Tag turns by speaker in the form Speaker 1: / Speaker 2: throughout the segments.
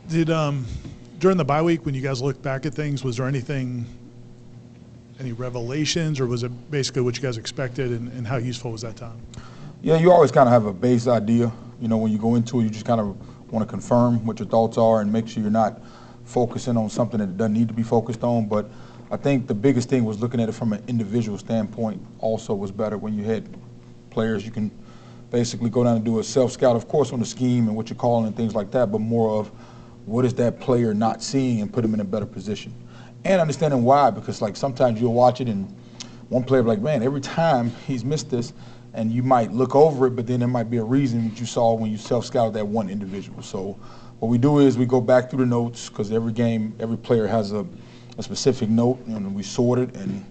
Speaker 1: Did during the bye week when you guys looked back at things, was there any revelations, or was it basically what you guys expected, and how useful was that time?
Speaker 2: Yeah, you always kind of have a base idea. You know, when you go into it, you just kind of want to confirm what your thoughts are and make sure you're not focusing on something that doesn't need to be focused on. But I think the biggest thing was looking at it from an individual standpoint also was better. When you had players, you can basically go down and do a self-scout, of course, on the scheme and what you're calling and things like that, but more of what is that player not seeing and put them in a better position. And understanding why, because like sometimes you'll watch it and one player will be like, man, every time he's missed this, and you might look over it, but then there might be a reason that you saw when you self-scouted that one individual. So what we do is we go back through the notes, because every game, every player has a specific note, and we sort it and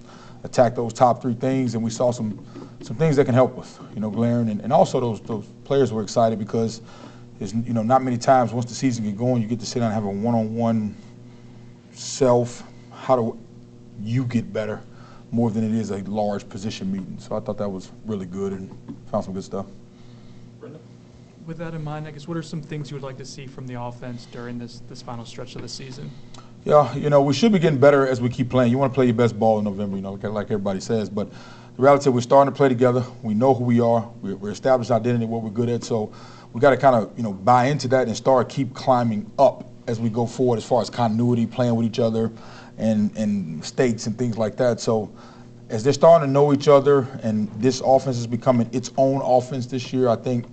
Speaker 2: attack those top three things, and we saw some things that can help us, you know, glaring, and also those players were excited because there's, you know, not many times once the season gets going, you get to sit down and have a one-on-one self, how do you get better, more than it is a large position meeting. So I thought that was really good and found some good stuff.
Speaker 3: With that in mind, I guess what are some things you would like to see from the offense during this final stretch of the season?
Speaker 2: Yeah, you know, we should be getting better as we keep playing. You want to play your best ball in November, you know, like everybody says. But the reality is we're starting to play together. We know who we are. We're established identity, what we're good at. So we got to kind of, you know, buy into that and keep climbing up as we go forward as far as continuity, playing with each other, and states and things like that. So as they're starting to know each other and this offense is becoming its own offense this year, I think,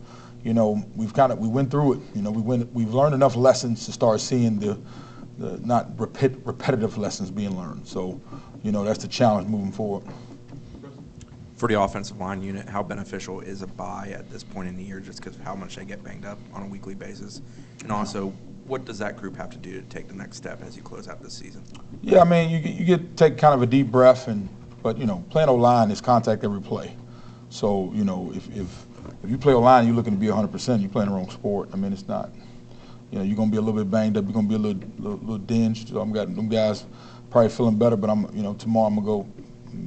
Speaker 2: you know, we went through it. You know, we've learned enough lessons to start seeing the not repetitive lessons being learned. So, you know, that's the challenge moving forward.
Speaker 4: For the offensive line unit, how beneficial is a bye at this point in the year just because of how much they get banged up on a weekly basis? And also, what does that group have to do to take the next step as you close out this season?
Speaker 2: Yeah, I mean, you get take kind of a deep breath, but, you know, playing O-line is contact every play. So, you know, if you play O-line, you're looking to be 100%, you're playing the wrong sport. I mean, it's not. You know, you're going to be a little bit banged up. You're going to be a little dinged. So I'm got them guys probably feeling better, but you know, tomorrow I'm going to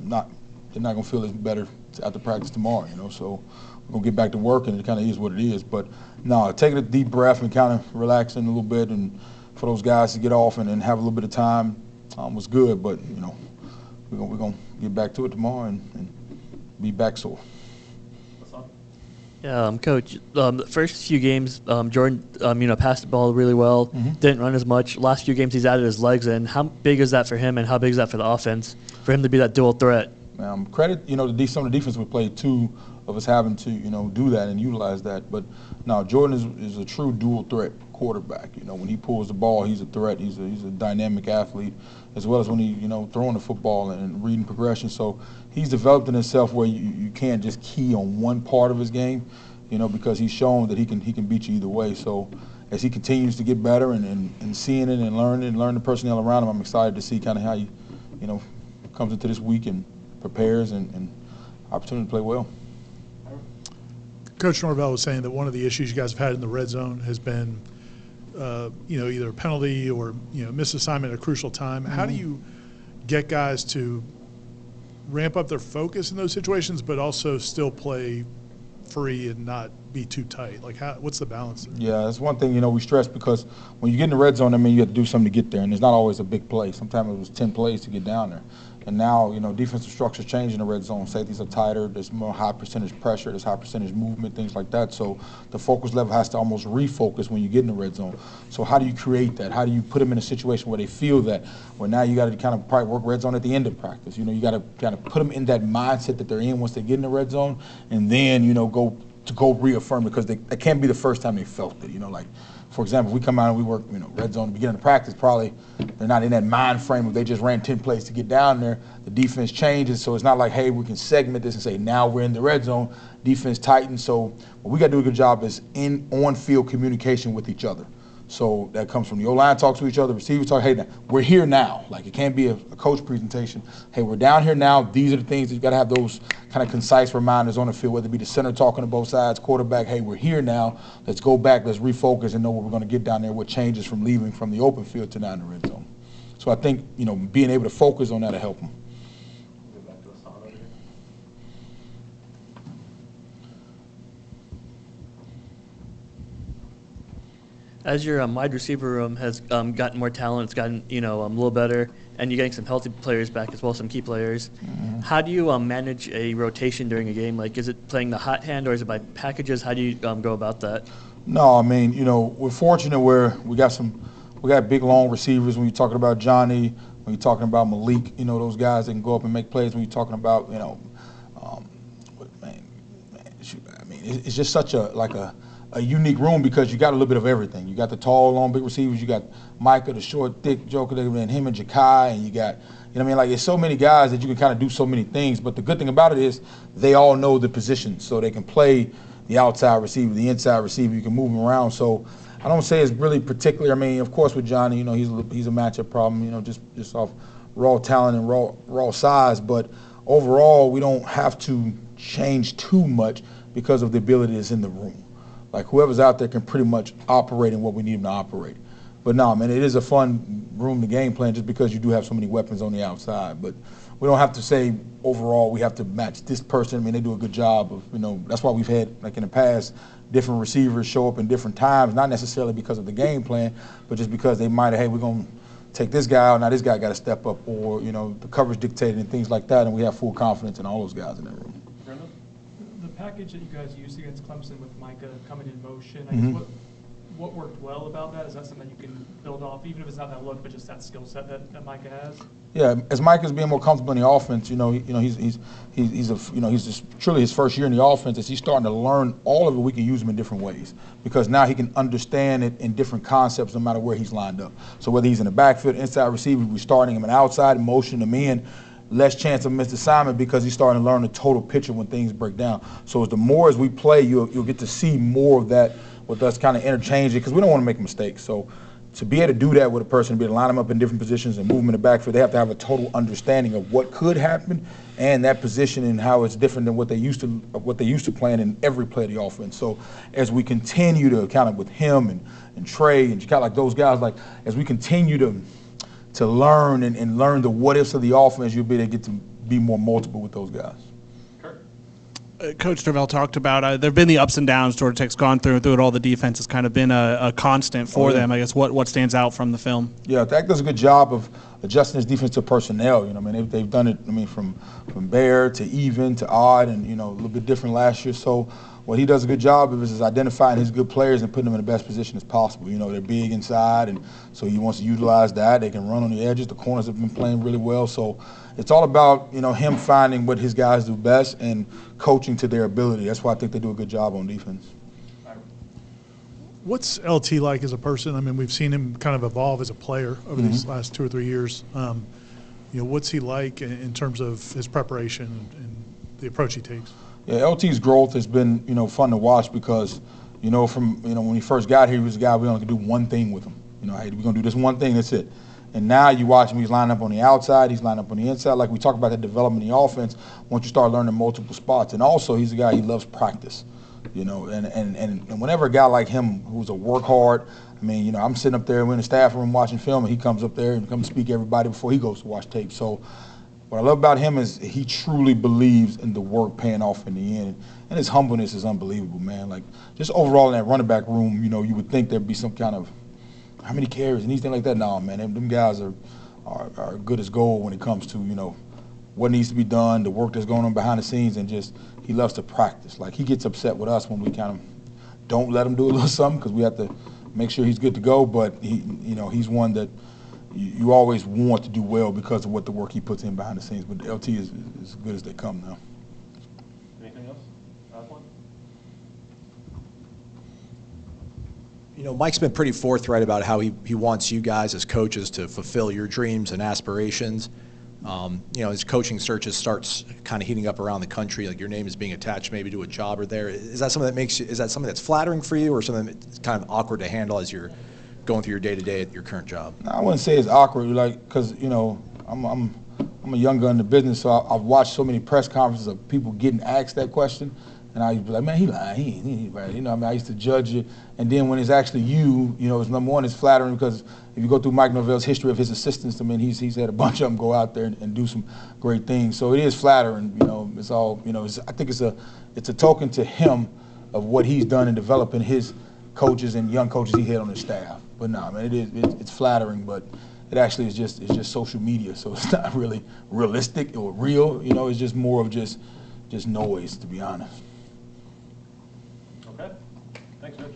Speaker 2: go they're not going to feel as better after practice tomorrow, you know. So we're going to get back to work, and it kind of is what it is. But no, taking a deep breath and kind of relaxing a little bit, and for those guys to get off and have a little bit of time was good. But, you know, we're going to get back to it tomorrow and be back sore.
Speaker 5: Coach, the first few games, Jordan, you know, passed the ball really well, didn't run as much. Last few games, he's added his legs in. How big is that for him, and how big is that for the offense, for him to be that dual threat?
Speaker 2: Credit, you know, some of the defense we played, two of us having to, you know, do that and utilize that. But no, Jordan is a true dual threat quarterback. You know, when he pulls the ball, he's a threat. He's a dynamic athlete, as well as when he, you know, throwing the football and reading progression. So he's developed in himself where you can't just key on one part of his game, you know, because he's shown that he can beat you either way. So as he continues to get better and seeing it and learn the personnel around him, I'm excited to see kind of how he, you know, comes into this week and prepares and opportunity to play well.
Speaker 1: Coach Norvell was saying that one of the issues you guys have had in the red zone has been, you know, either a penalty or, you know, misassignment at a crucial time. How do you get guys to ramp up their focus in those situations, but also still play free and not be too tight? Like, what's the balance there?
Speaker 2: Yeah, that's one thing, you know, we stress, because when you get in the red zone, I mean, you have to do something to get there, and there's not always a big play. Sometimes it was 10 plays to get down there. And now, you know, defensive structure's changing in the red zone. Safeties are tighter. There's more high percentage pressure. There's high percentage movement, things like that. So the focus level has to almost refocus when you get in the red zone. So how do you create that? How do you put them in a situation where they feel that? Well, now you got to kind of probably work red zone at the end of practice. You know, you got to kind of put them in that mindset that they're in once they get in the red zone, and then, you know, go reaffirm it, because that can't be the first time they felt it. You know, like, for example, if we come out and we work, you know, red zone at the beginning of practice, probably they're not in that mind frame of they just ran 10 plays to get down there. The defense changes, so it's not like, hey, we can segment this and say now we're in the red zone. Defense tightens, so what we got to do a good job is on-field communication with each other. So that comes from the O-line talks to each other, receivers talk, hey, we're here now. Like, it can't be a coach presentation. Hey, we're down here now. These are the things that you got to have those kind of concise reminders on the field, whether it be the center talking to both sides, quarterback, hey, we're here now. Let's go back, let's refocus and know what we're going to get down there, what changes from leaving from the open field to now in the red zone. So I think, you know, being able to focus on that will help them.
Speaker 5: As your wide receiver room has gotten more talent, it's gotten a little better, and you're getting some healthy players back as well, some key players. How do you manage a rotation during a game? Like, is it playing the hot hand or is it by packages? How do you go about that?
Speaker 2: No, I mean, we're fortunate where we got big, long receivers. When you're talking about Johnny, when you're talking about Malik, those guys that can go up and make plays. When you're talking about, it's just such a unique room because you got a little bit of everything. You got the tall, long, big receivers. You got Micah, the short, thick joker, and him and Ja'Kai, and you got, there's so many guys that you can kind of do so many things. But the good thing about it is they all know the position, so they can play the outside receiver, the inside receiver. You can move them around. So I don't say it's really particular. I mean, of course, with Johnny, he's a matchup problem. Just off raw talent and raw size. But overall, we don't have to change too much because of the ability that's in the room. Like, whoever's out there can pretty much operate in what we need them to operate. But no, man, it is a fun room to game plan just because you do have so many weapons on the outside. But we don't have to say overall we have to match this person. I mean, they do a good job of, that's why we've had, like in the past, different receivers show up in different times, not necessarily because of the game plan, but just because they might have, hey, we're going to take this guy out, now this guy got to step up, or, the coverage dictated and things like that, and we have full confidence in all those guys in that room.
Speaker 3: The package that you guys used against Clemson with Micah coming in motion, I guess what worked well about that? Is that something you can build off, even if it's not that look, but just that skill set that Micah has?
Speaker 2: Yeah, as Micah's being more comfortable in the offense, he's just truly his first year in the offense. As he's starting to learn all of it, we can use him in different ways because now he can understand it in different concepts no matter where he's lined up. So whether he's in the backfield, inside receiver, we're starting him in outside, motion him in. Less chance of missed assignment because he's starting to learn the total picture when things break down. So the more as we play, you'll get to see more of that with us kind of interchanging because we don't want to make mistakes. So to be able to do that with a person, to be able to line them up in different positions and move them in the backfield, they have to have a total understanding of what could happen and that position and how it's different than what they used to playing in every play of the offense. So as we continue to kind of with him and Trey and kind of like those guys, like as we continue to learn and learn the what-ifs of the offense, you'll be able to get to be more multiple with those guys.
Speaker 6: Coach Norvell talked about there have been the ups and downs Georgia Tech's gone through it. All the defense has kind of been a constant for them. I guess what stands out from the film? Yeah,
Speaker 2: Tech does a good job of adjusting his defense to personnel. They've done it. From bare to even to odd, and a little bit different last year. So what he does a good job of is identifying his good players and putting them in the best position as possible. They're big inside, and so he wants to utilize that. They can run on the edges. The corners have been playing really well. So it's all about, him finding what his guys do best and coaching to their ability. That's why I think they do a good job on defense.
Speaker 1: What's LT like as a person? I mean, we've seen him kind of evolve as a player over these last 2 or 3 years. What's he like in terms of his preparation and the approach he takes?
Speaker 2: Yeah, LT's growth has been, fun to watch because, when he first got here, he was a guy we only could do one thing with him. Hey, we're going to do this one thing, that's it. And now you watch him, he's lining up on the outside, he's lining up on the inside. Like we talk about that development in the offense, once you start learning multiple spots. And also, he's a guy, he loves practice, and whenever a guy like him who's a work hard, I mean, I'm sitting up there, we're in the staff room watching film, and he comes up there and comes speak to everybody before he goes to watch tape. So what I love about him is he truly believes in the work paying off in the end. And his humbleness is unbelievable, man. Like, just overall in that running back room, you would think there'd be some kind of, how many carries and anything like that? No, man, them guys are good as gold when it comes to, what needs to be done, the work that's going on behind the scenes, and just he loves to practice. Like, he gets upset with us when we kind of don't let him do a little something because we have to make sure he's good to go. But he's one that you always want to do well because of what the work he puts in behind the scenes. But LT is as good as they come now.
Speaker 7: Anything else? Last one?
Speaker 8: Mike's been pretty forthright about how he wants you guys as coaches to fulfill your dreams and aspirations. His coaching searches starts kind of heating up around the country, like your name is being attached maybe to a job or there. Is that something that's flattering for you, or something that's kind of awkward to handle as you're going through your day-to-day at your current job?
Speaker 2: No, I wouldn't say it's awkward, because I'm a young gun in the business, so I've watched so many press conferences of people getting asked that question, and I used to be like, man, he lying, he ain't right. I used to judge it, and then when it's actually you, it's number one, it's flattering because if you go through Mike Norvell's history of his assistants, I mean, he's had a bunch of them go out there and do some great things. So it is flattering, It's all, I think it's a token to him of what he's done in developing his coaches and young coaches he had on his staff. But no, man, it's flattering, but it actually is just social media, so it's not really realistic or real. You know, it's just more of just noise, to be honest.
Speaker 7: Okay. Thanks, Rich.